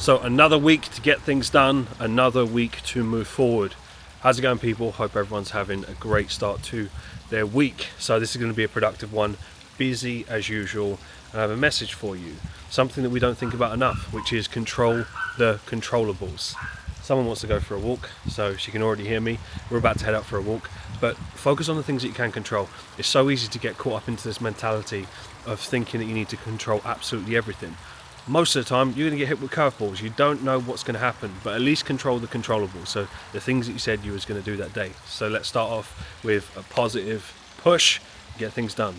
So another week to get things done, another week to move forward. How's it going, people? Hope everyone's having a great start to their week. So this is going to be a productive one, busy as usual, and I have a message for you. Something that we don't think about enough, which is control the controllables. Someone wants to go for a walk, so she can already hear me. We're about to head out for a walk, but focus on the things that you can control. It's so easy to get caught up into this mentality of thinking that you need to control absolutely everything. Most of the time, you're going to get hit with curveballs. You don't know what's going to happen, but at least control the controllables. So the things that you said you was going to do that day. So let's start off with a positive push, get things done.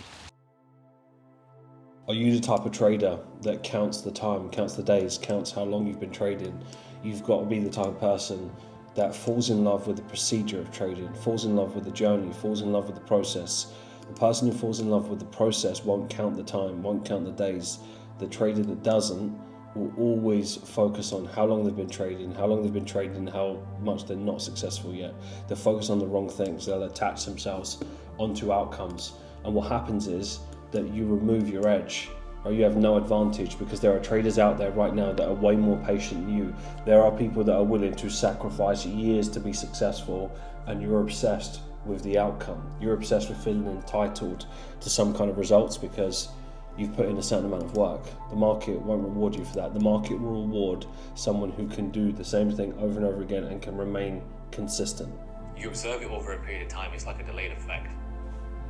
Are you the type of trader that counts the time, counts the days, counts how long you've been trading? You've got to be the type of person that falls in love with the procedure of trading, falls in love with the journey, falls in love with the process. The person who falls in love with the process won't count the time, won't count the days. The trader that doesn't will always focus on how long they've been trading, how much they're not successful yet. They focus on the wrong things. They'll attach themselves onto outcomes. And what happens is that you remove your edge, or you have no advantage, because there are traders out there right now that are way more patient than you. There are people that are willing to sacrifice years to be successful, and you're obsessed with the outcome. You're obsessed with feeling entitled to some kind of results because you've put in a certain amount of work. The market won't reward you for that. The market will reward someone who can do the same thing over and over again and can remain consistent. You observe it over a period of time, it's like a delayed effect.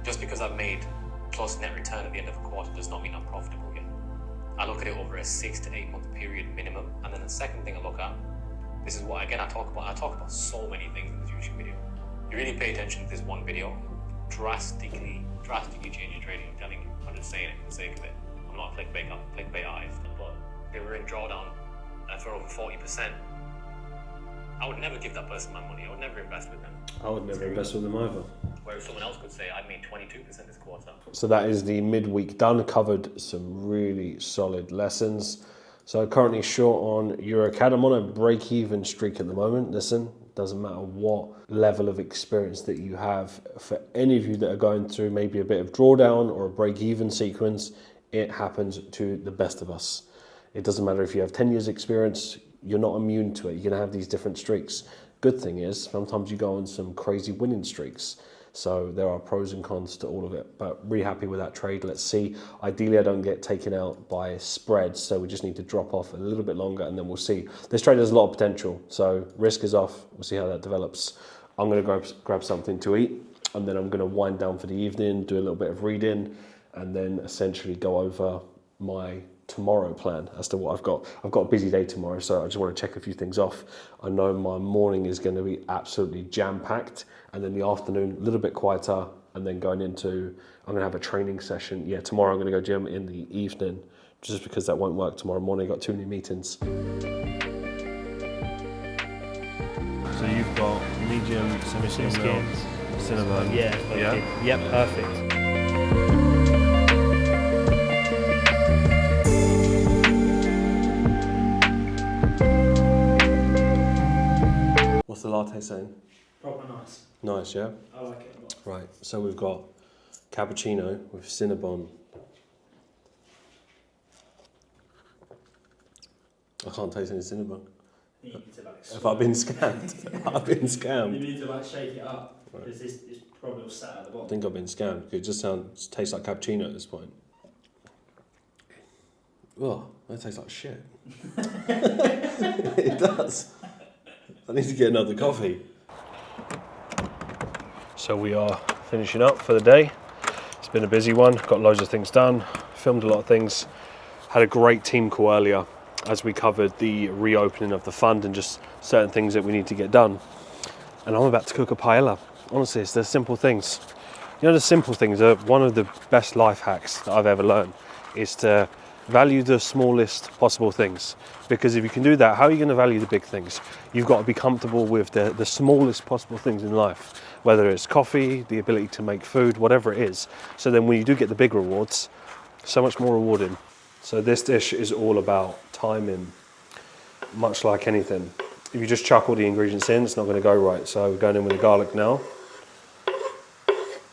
Just because I've made plus net return at the end of a quarter does not mean I'm profitable yet. I look at it over a 6 to 8 month period minimum. And then the second thing I look at, this is what again I talk about so many things in this YouTube video. You really pay attention to this one video, drastically change your trading. I'm telling you, I'm just saying it for the sake of it. I'm not a clickbait artist, but they were in drawdown for over 40%. I would never give that person my money. I would never invest with them. I would never invest with them either. Whereas someone else could say, I made 22% this quarter. So that is the midweek done. Covered some really solid lessons. So currently short on EuroCAD. I'm on a break-even streak at the moment. Listen, doesn't matter what level of experience that you have. For any of you that are going through maybe a bit of drawdown or a break-even sequence, it happens to the best of us. It doesn't matter if you have 10 years experience, you're not immune to it. You're gonna have these different streaks. Good thing is, sometimes you go on some crazy winning streaks. So there are pros and cons to all of it, but really happy with that trade. Let's see. Ideally, I don't get taken out by spreads, so we just need to drop off a little bit longer and then we'll see. This trade has a lot of potential, so risk is off. We'll see how that develops. I'm gonna grab something to eat, and then I'm gonna wind down for the evening, do a little bit of reading, and then essentially go over my tomorrow plan as to what I've got. I've got a busy day tomorrow, so I just want to check a few things off. I know my morning is going to be absolutely jam-packed, and then the afternoon a little bit quieter, and then going into, I'm going to have a training session. Yeah, tomorrow I'm going to go gym in the evening, just because that won't work tomorrow morning. I've got too many meetings. So you've got medium, semi-skimmed, cinnamon. Yeah. Yep, perfect. What's the latte saying? Proper nice. Nice, yeah? I like it a lot. Right, so we've got cappuccino with Cinnabon. I can't taste any Cinnabon. You need to Have I been scammed? I've been You scammed. need to shake it up, because this is probably sat at the I bottom. think I've been scammed. It just tastes like cappuccino at this point. Oh, that tastes like shit. It does. I need to get another coffee. So we are finishing up for the day. It's been a busy one, got loads of things done, filmed a lot of things. Had a great team call earlier as we covered the reopening of the fund and just certain things that we need to get done. And I'm about to cook a paella. Honestly, it's the simple things. You know, the simple things are one of the best life hacks that I've ever learned, is to value the smallest possible things. Because if you can do that, how are you going to value the big things? You've got to be comfortable with the smallest possible things in life, whether it's coffee, the ability to make food, whatever it is. So then when you do get the big rewards, so much more rewarding. So this dish is all about timing, much like anything. If you just chuck all the ingredients in, it's not going to go right. So we're going in with the garlic now.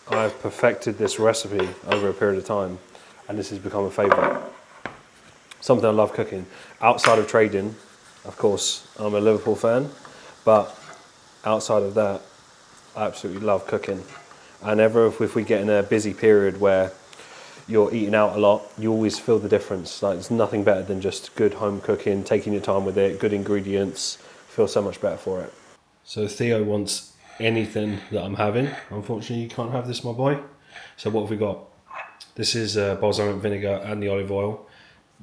I've perfected this recipe over a period of time, and this has become a favourite. Something I love cooking. Outside of trading, Of course, I'm a Liverpool fan, but outside of that, I absolutely love cooking. And if we get in a busy period where you're eating out a lot, you always feel the difference. Like, there's nothing better than just good home cooking, taking your time with it, good ingredients, feel so much better for it. So Theo wants anything that I'm having. Unfortunately, you can't have this, my boy. So what have we got? This is balsamic vinegar and the olive oil.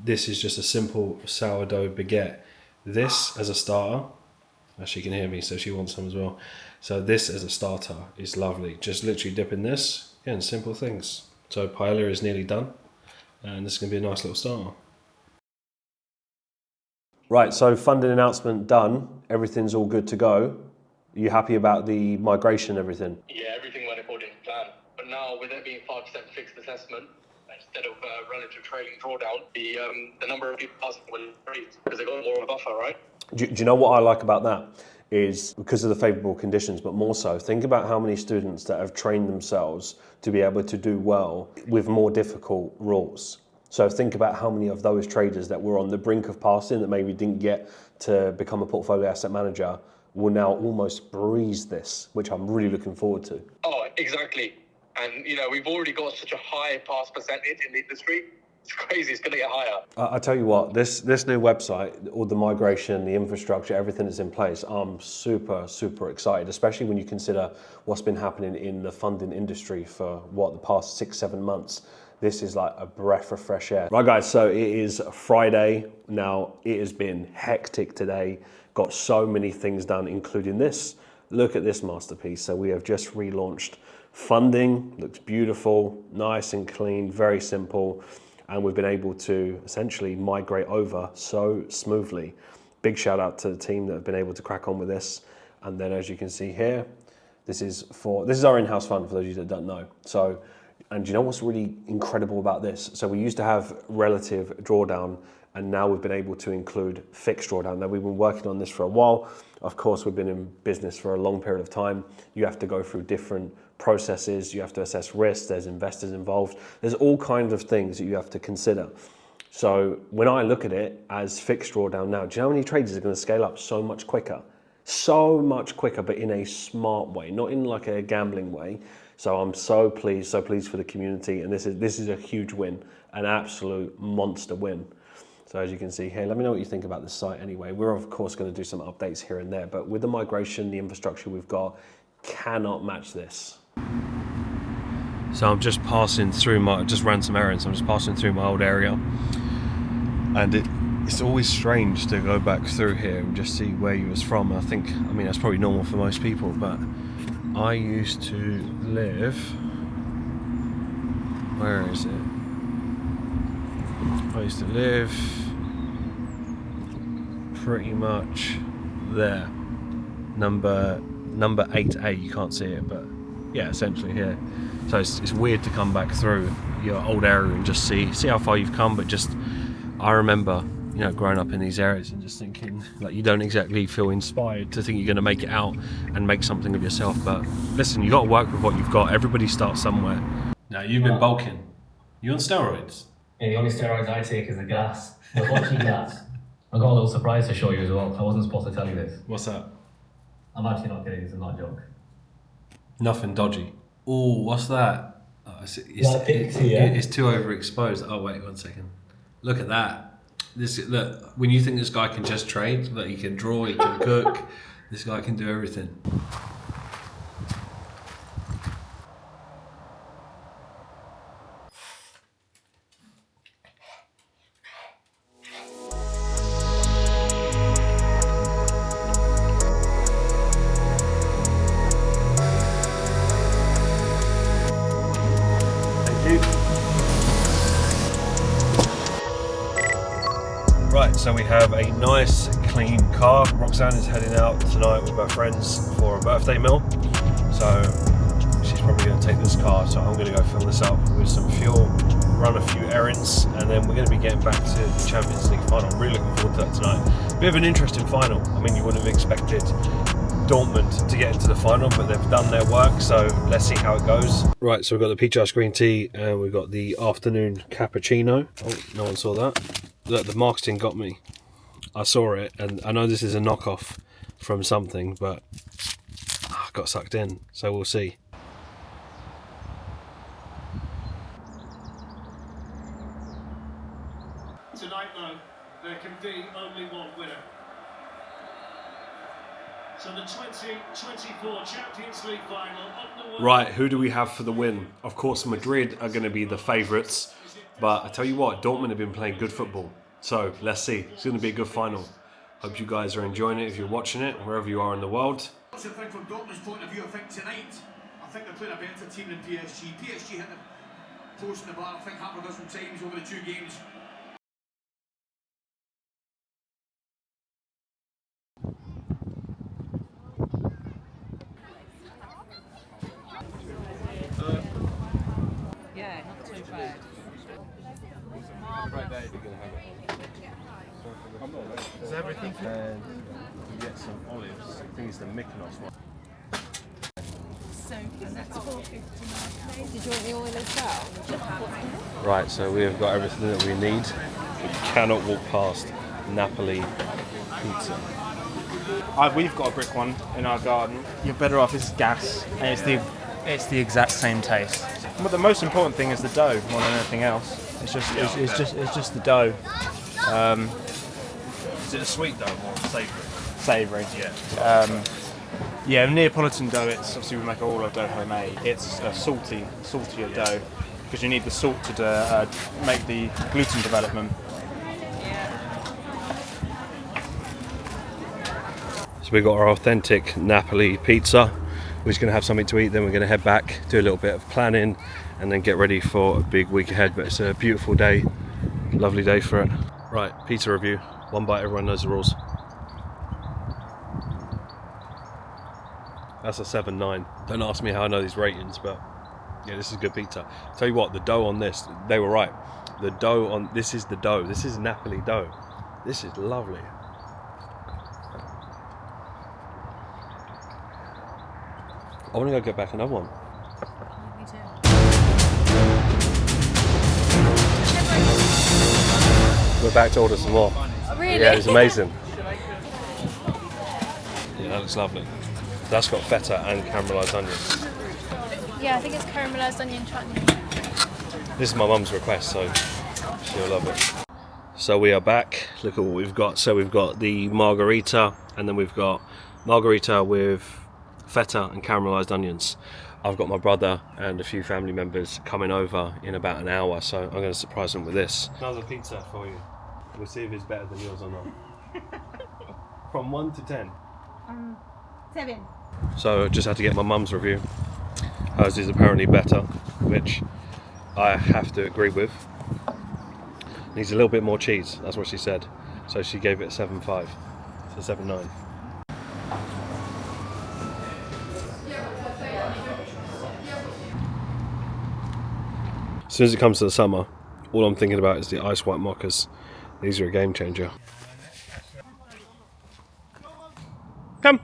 This is just a simple sourdough baguette. This as a starter, she can hear me, so she wants some as well. So this as a starter is lovely. Just literally dip in this. Again, simple things. So paella is nearly done, and this is going to be a nice little starter. Right, so funding announcement done. Everything's all good to go. Are you happy about the migration and everything? Yeah, everything went according to plan. But now, with it being 5% fixed assessment, instead of relative trailing drawdown, the number of people asking will increase because they got more of a buffer, right? Do you know what I like about that? Is because of the favourable conditions, but more so, think about how many students that have trained themselves to be able to do well with more difficult rules. So think about how many of those traders that were on the brink of passing that maybe didn't get to become a portfolio asset manager will now almost breeze this, which I'm really looking forward to. Oh, exactly. And, we've already got such a high pass percentage in the industry. It's crazy. It's going to get higher. I tell you what, this new website, all the migration, the infrastructure, everything is in place. I'm super, super excited, especially when you consider what's been happening in the funding industry for the past 6-7 months. This is like a breath of fresh air. Right, guys, so it is Friday. Now, it has been hectic today. Got so many things done, including this. Look at this masterpiece. So we have just relaunched funding. Looks beautiful, nice and clean, very simple. And we've been able to essentially migrate over so smoothly. Big shout out to the team that have been able to crack on with this. And then as you can see here, this is our in-house fund for those of you that don't know. So, and you know what's really incredible about this? So we used to have relative drawdown, and now we've been able to include fixed drawdown. Now we've been working on this for a while. Of course, we've been in business for a long period of time. You have to go through different processes, you have to assess risk, there's investors involved, there's all kinds of things that you have to consider. So when I look at it as fixed drawdown now, do you know how many traders are going to scale up so much quicker? So much quicker, but in a smart way, not in like a gambling way. So I'm so pleased for the community, and this is a huge win, an absolute monster win. So as you can see here, let me know what you think about this site anyway. We're of course going to do some updates here and there, but with the migration, the infrastructure we've got, cannot match this. So I'm just passing through just ran some errands. I'm just passing through my old area, and it's always strange to go back through here and just see where you was from. I mean that's probably normal for most people, but I used to live, where is it? I used to live pretty much there, number 8A. You can't see it, but yeah, essentially here. So it's weird to come back through your old area and just see how far you've come. But just, I remember, growing up in these areas and just thinking, like, you don't exactly feel inspired to think you're going to make it out and make something of yourself. But listen, you got to work with what you've got. Everybody starts somewhere. Now, you've been bulking. You on steroids? Yeah, the only steroids I take is the gas. The Hutchinson gas. I've got a little surprise to show you as well. I wasn't supposed to tell you this. What's that? I'm actually not kidding, this is not a joke. Nothing dodgy. Oh, what's that? Oh, it's too overexposed. Oh, wait 1 second. Look at that. Look, when you think this guy can just trade, that he can draw, he can cook, this guy can do everything. Right, so we have a nice clean car. Roxanne is heading out tonight with her friends for a birthday meal, so she's probably going to take this car, so I'm going to go fill this up with some fuel, run a few errands, and then we're going to be getting back to the Champions League final. I'm really looking forward to that tonight. Bit of an interesting final. I mean, you wouldn't have expected Dortmund to get into the final, but they've done their work, so let's see how it goes. Right, so we've got the peach ice green tea and we've got the afternoon cappuccino. Oh, no one saw that. Look, the marketing got me. I saw it, and I know this is a knockoff from something, but I got sucked in, so we'll see. Tonight, though, there can be only one winner. So the 2024 Champions League final underway. Right, who do we have for the win? Of course, Madrid are going to be the favourites, but I tell you what, Dortmund have been playing good football. So let's see. It's going to be a good final. Hope you guys are enjoying it if you're watching it, wherever you are in the world. I think from Dortmund's point of view, I think tonight, I think they're playing a better team than PSG. PSG hit the post in the bar, I think, half a dozen times over the 2 games. Yeah, not too bad. Right there, you're going to have it. Is everything? And you get some olives. I think it's the Mykonos one. And that's $4.59. Did you want the oil as well? Right, so we have got everything that we need. We cannot walk past Napoli pizza. We've got a brick one in our garden. You're better off. It's gas, and it's the exact same taste. But the most important thing is the dough more than anything else. It's just the dough. Is it a sweet dough or savoury? Savoury. Yeah. Yeah, Neapolitan dough. It's obviously we make all our dough homemade. It's a saltier dough because you need the salt to make the gluten development. So we got our authentic Napoli pizza. We're just going to have something to eat, then we're going to head back, do a little bit of planning, and then get ready for a big week ahead. But it's a beautiful day, lovely day for it. Right, pizza review. One bite, everyone knows the rules. That's a 7-9. Don't ask me how I know these ratings, but yeah, this is good pizza. Tell you what, the dough on this, they were right. The dough on, this is the dough. This is Napoli dough. This is lovely. I want to go get back another one. Me too. We're back to order some more. Really? Yeah, it's amazing. Yeah, that looks lovely. That's got feta and caramelised onions. Yeah, I think it's caramelised onion chutney. This is my mum's request, so she'll love it. So we are back. Look at what we've got. So we've got the margarita, and then we've got margarita with feta and caramelised onions. I've got my brother and a few family members coming over in about an hour, so I'm going to surprise them with this. Another pizza for you. We'll see if it's better than yours or not. From 1 to 10. 7. So just had to get my mum's review. Hers is apparently better, which I have to agree with. Needs a little bit more cheese, that's what she said. So she gave it a 7.5, so 7.9. As soon as it comes to the summer, all I'm thinking about is the ice white mochas. These are a game changer. Come!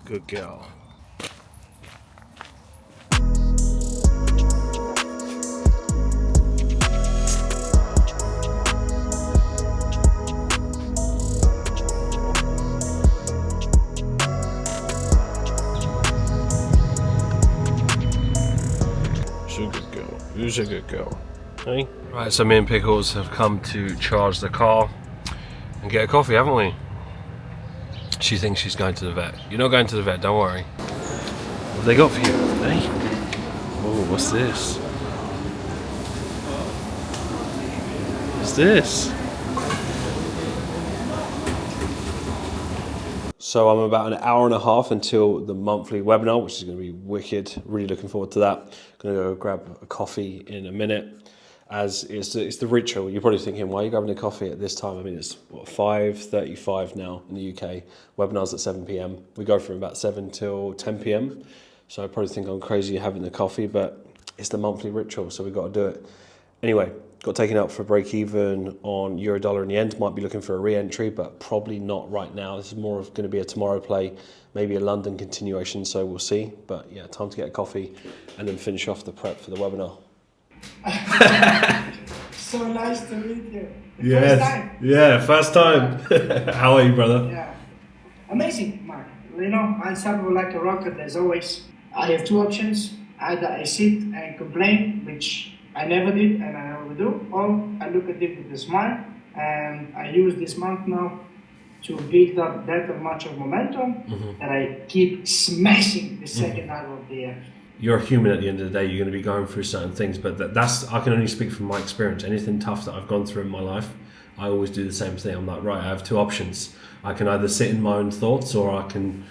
Good girl. She's a good girl. Who's a good girl? Hey? Right, so me and Pickles have come to charge the car and get a coffee, haven't we? She thinks she's going to the vet. You're not going to the vet, don't worry. What have they got for you, eh? Oh, what's this? What's this? So I'm about an hour and a half until the monthly webinar, which is going to be wicked. Really looking forward to that. Going to go grab a coffee in a minute. As it's the ritual. You're probably thinking, why are you grabbing a coffee at this time? I mean, it's what, 5:35 now in the UK. Webinars at 7 p.m. We go from about 7 till 10 p.m. So I probably think I'm crazy having the coffee, but it's the monthly ritual, so we've got to do it. Anyway, got taken out for break even on euro dollar in the end. Might be looking for a re-entry, but probably not right now. This is more of going to be a tomorrow play, maybe a London continuation, so we'll see. But yeah, time to get a coffee and then finish off the prep for the webinar. So nice to meet you. Yes. First time. Yeah, first time. How are you, brother? Yeah. Amazing, Mark. You know, I start like a rocket as always. I have two options. Either I sit and complain, which I never did and I never do, or I look at it with a smile, and I use this month now to build up that much of momentum that I keep smashing the second half of the year. You're a human at the end of the day. You're going to be going through certain things, but that's I can only speak from my experience. Anything tough that I've gone through in my life, I always do the same thing. I'm like, right, I have two options. I can either sit in my own thoughts, or I can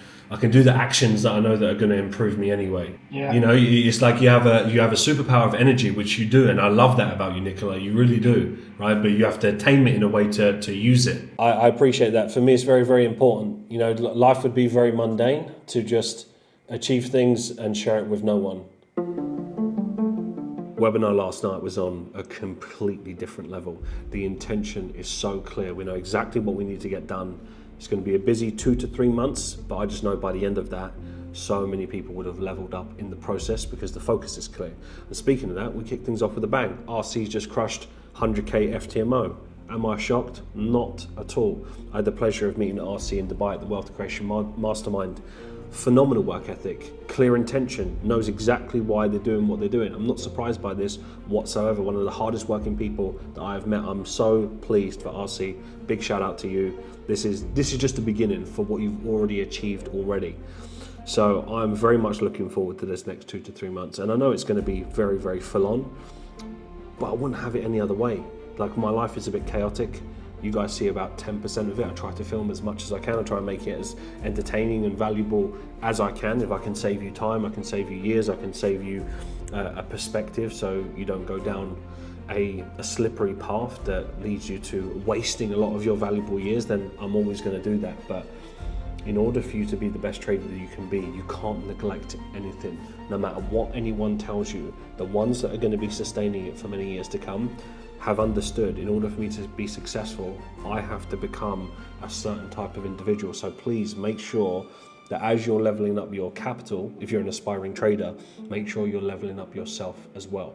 do the actions that I know that are going to improve me anyway. Yeah. You know, it's like you have a superpower of energy, which you do, and I love that about you, Nicola. You really do, right? But you have to tame it in a way to use it. I appreciate that. For me, it's very, very important. You know, life would be very mundane to just achieve things and share it with no one. Webinar last night was on a completely different level. The intention is so clear. We know exactly what we need to get done. It's going to be a busy 2 to 3 months, but I just know by the end of that, so many people would have leveled up in the process because the focus is clear. And speaking of that, we kick things off with a bang. RC's just crushed 100k FTMO. Am I shocked? Not at all. I had the pleasure of meeting RC in Dubai at the Wealth Creation Mastermind. Phenomenal work ethic, clear intention, knows exactly why they're doing what they're doing. I'm not surprised by this whatsoever. One of the hardest working people that I have met. I'm so pleased for RC. Big shout out to you. This is just the beginning for what you've already achieved already. So I'm very much looking forward to this next 2 to 3 months. And I know it's going to be very, very full on, but I wouldn't have it any other way. Like, my life is a bit chaotic. You guys see about 10% of it. I try to film as much as I can. I try and make it as entertaining and valuable as I can. If I can save you time, I can save you years, I can save you a perspective so you don't go down a slippery path that leads you to wasting a lot of your valuable years, then I'm always going to do that. But in order for you to be the best trader that you can be, you can't neglect anything. No matter what anyone tells you, the ones that are going to be sustaining it for many years to come have understood, in order for me to be successful, I have to become a certain type of individual. So please make sure that as you're leveling up your capital, if you're an aspiring trader, make sure you're leveling up yourself as well.